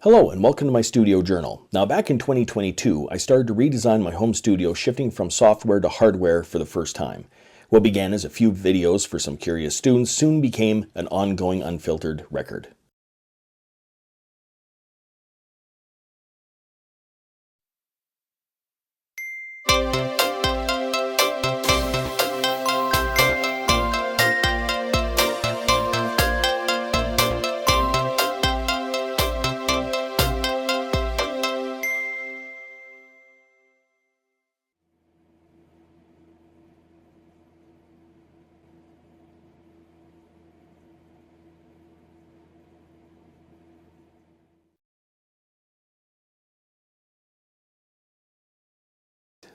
Hello and welcome to my studio journal. Now back in 2022, I started to redesign my home studio, shifting from software to hardware for the first time. What began as a few videos for some curious students soon became an ongoing unfiltered record.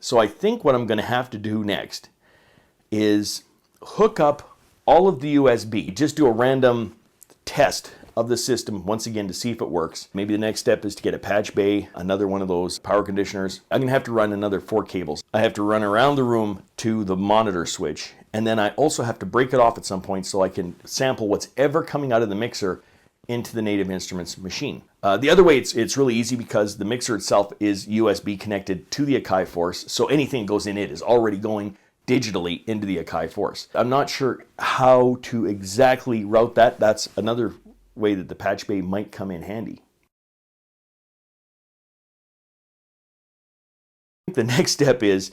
So I think what I'm going to have to do next is hook up all of the USB, just do a random test of the system once again to see if it works. Maybe the next step is to get a patch bay, another one of those power conditioners. I'm going to have to run another 4 cables. I have to run around the room to the monitor switch, and then I also have to break it off at some point so I can sample what's ever coming out of the mixer into the Native Instruments machine. The other way, it's really easy because the mixer itself is USB connected to the Akai Force, so anything that goes in it is already going digitally into the Akai Force. I'm not sure how to exactly route that. That's another way that the patch bay might come in handy. The next step is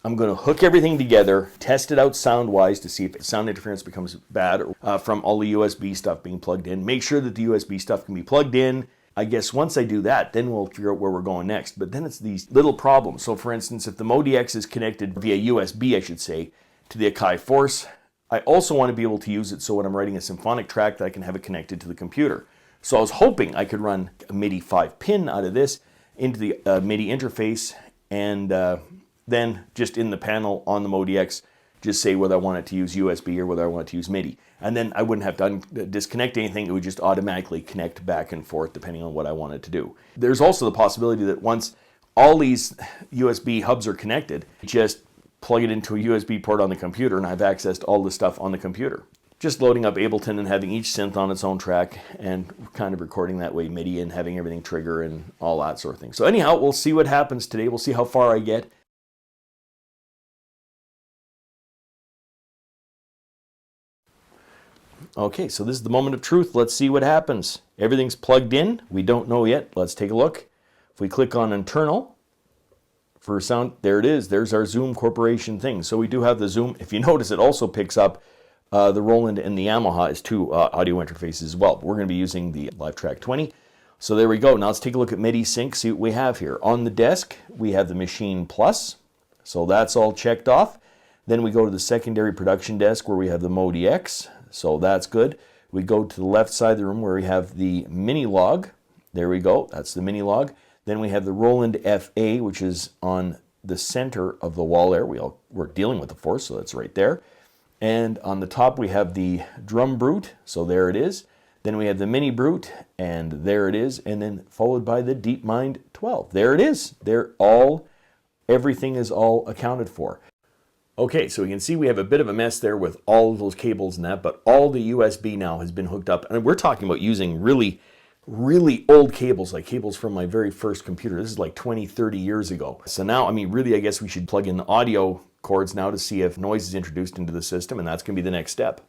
I'm going to hook everything together, test it out sound-wise to see if sound interference becomes bad from all the USB stuff being plugged in. Make sure that the USB stuff can be plugged in. I guess once I do that, then we'll figure out where we're going next. But then it's these little problems. So for instance, if the MODX is connected via USB, I should say, to the Akai Force, I also want to be able to use it so when I'm writing a symphonic track that I can have it connected to the computer. So I was hoping I could run a MIDI 5-pin out of this into the MIDI interface and then just in the panel on the MODX, just say whether I want it to use USB or whether I want it to use MIDI. And then I wouldn't have to disconnect anything. It would just automatically connect back and forth depending on what I wanted to do. There's also the possibility that once all these USB hubs are connected, just plug it into a USB port on the computer and I've accessed all the stuff on the computer. Just loading up Ableton and having each synth on its own track and kind of recording that way MIDI and having everything trigger and all that sort of thing. So anyhow, we'll see what happens today. We'll see how far I get. Okay, so this is the moment of truth. Let's see what happens. Everything's plugged in. We don't know yet. Let's take a look. If we click on internal for sound, there it is. There's our Zoom Corporation thing. So we do have the Zoom. If you notice, it also picks up the Roland and the Yamaha as 2 audio interfaces as well. We're going to be using the Live Track 20. So there we go. Now let's take a look at MIDI sync, see what we have here. On the desk, we have the Machine Plus. So that's all checked off. Then we go to the secondary production desk where we have the MODX. So that's good. We go to the left side of the room where we have the mini log. There we go. That's the mini log. Then we have the Roland FA, which is on the center of the wall there. We're dealing with the Force, so that's right there. And on the top we have the Drum Brute. So there it is. Then we have the Mini Brute, and there it is. And then followed by the DeepMind 12. There it is. Everything is all accounted for. Okay, so we can see we have a bit of a mess there with all of those cables and that, but all the USB now has been hooked up. And we're talking about using really, really old cables, like cables from my very first computer. This is like 20, 30 years ago. So now, I mean, really, I guess we should plug in the audio cords now to see if noise is introduced into the system, and that's going to be the next step.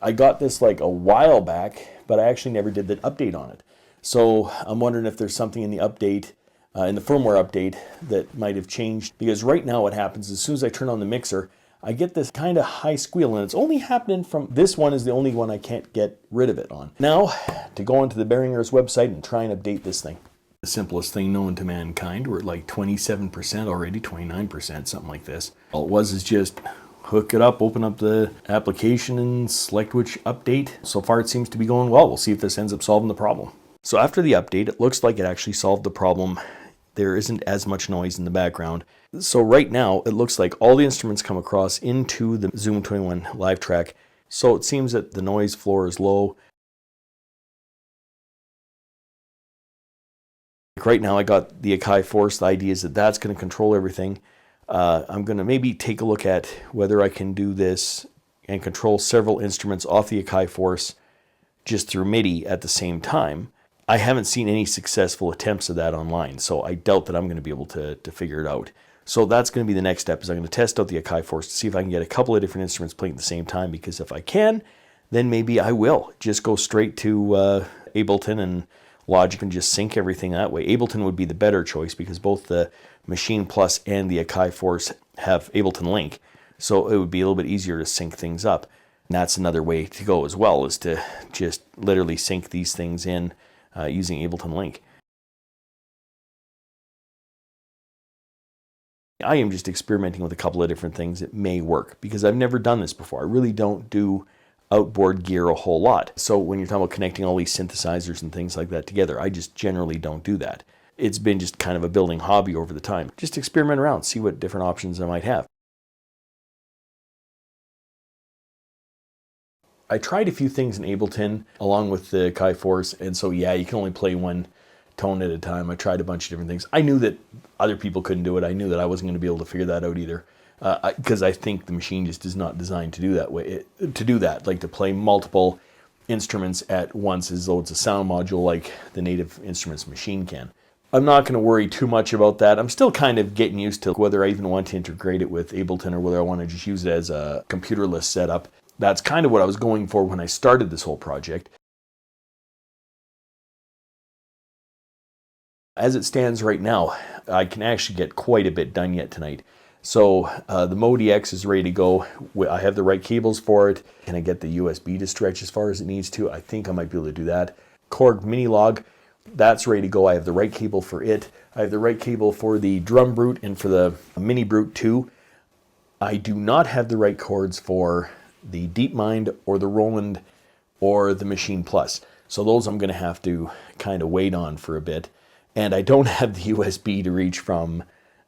I got this like a while back, but I actually never did the update on it. So I'm wondering if there's something in the update, in the firmware update, that might have changed. Because right now what happens, as soon as I turn on the mixer, I get this kind of high squeal, and it's only happening from, this one is the only one I can't get rid of it on. Now, to go onto the Behringer's website and try and update this thing. The simplest thing known to mankind. We're at like 27% already, 29%, something like this. All it was is just hook it up, open up the application, and select which update. So far it seems to be going well. We'll see if this ends up solving the problem. So after the update, it looks like it actually solved the problem. There isn't as much noise in the background. So right now, it looks like all the instruments come across into the Zoom 21 Live Track. So it seems that the noise floor is low. Right now, I got the Akai Force. The idea is that that's going to control everything. I'm going to maybe take a look at whether I can do this and control several instruments off the Akai Force just through MIDI at the same time. I haven't seen any successful attempts of that online, so I doubt that I'm going to be able to figure it out. So that's going to be the next step, is I'm going to test out the Akai Force to see if I can get a couple of different instruments playing at the same time, because if I can, then maybe I will just go straight to Ableton and Logic and just sync everything that way. Ableton would be the better choice because both the Machine Plus and the Akai Force have Ableton Link, so it would be a little bit easier to sync things up. And that's another way to go as well, is to just literally sync these things in using Ableton Link. I am just experimenting with a couple of different things that may work because I've never done this before. I really don't do outboard gear a whole lot. So when you're talking about connecting all these synthesizers and things like that together, I just generally don't do that. It's been just kind of a building hobby over the time. Just experiment around, see what different options I might have. I tried a few things in Ableton along with the Akai Force, and so yeah, you can only play one tone at a time. I tried a bunch of different things. I knew that other people couldn't do it. I knew that I wasn't going to be able to figure that out either, because I think the machine just is not designed to do that way. To do that, like to play multiple instruments at once as though it's a sound module like the native instruments machine can. I'm not going to worry too much about that. I'm still kind of getting used to whether I even want to integrate it with Ableton or whether I want to just use it as a computerless setup. That's kind of what I was going for when I started this whole project. As it stands right now, I can actually get quite a bit done yet tonight. So the Mode EX is ready to go. I have the right cables for it. Can I get the USB to stretch as far as it needs to? I think I might be able to do that. Korg Mini Log, that's ready to go. I have the right cable for it. I have the right cable for the Drum Brute and for the Mini Brute 2. I do not have the right cords for the DeepMind or the Roland or the Machine Plus. So those I'm going to have to kind of wait on for a bit. And I don't have the USB to reach from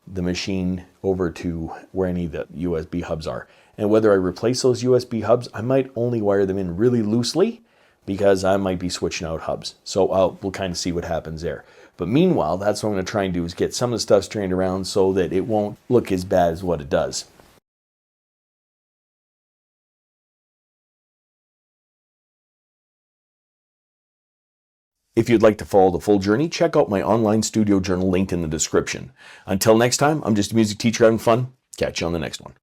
the machine over to where any of the USB hubs are. And whether I replace those USB hubs, I might only wire them in really loosely because I might be switching out hubs. So we'll kind of see what happens there. But meanwhile, that's what I'm going to try and do, is get some of the stuff straightened around so that it won't look as bad as what it does. If you'd like to follow the full journey, check out my online studio journal linked in the description. Until next time, I'm just a music teacher having fun. Catch you on the next one.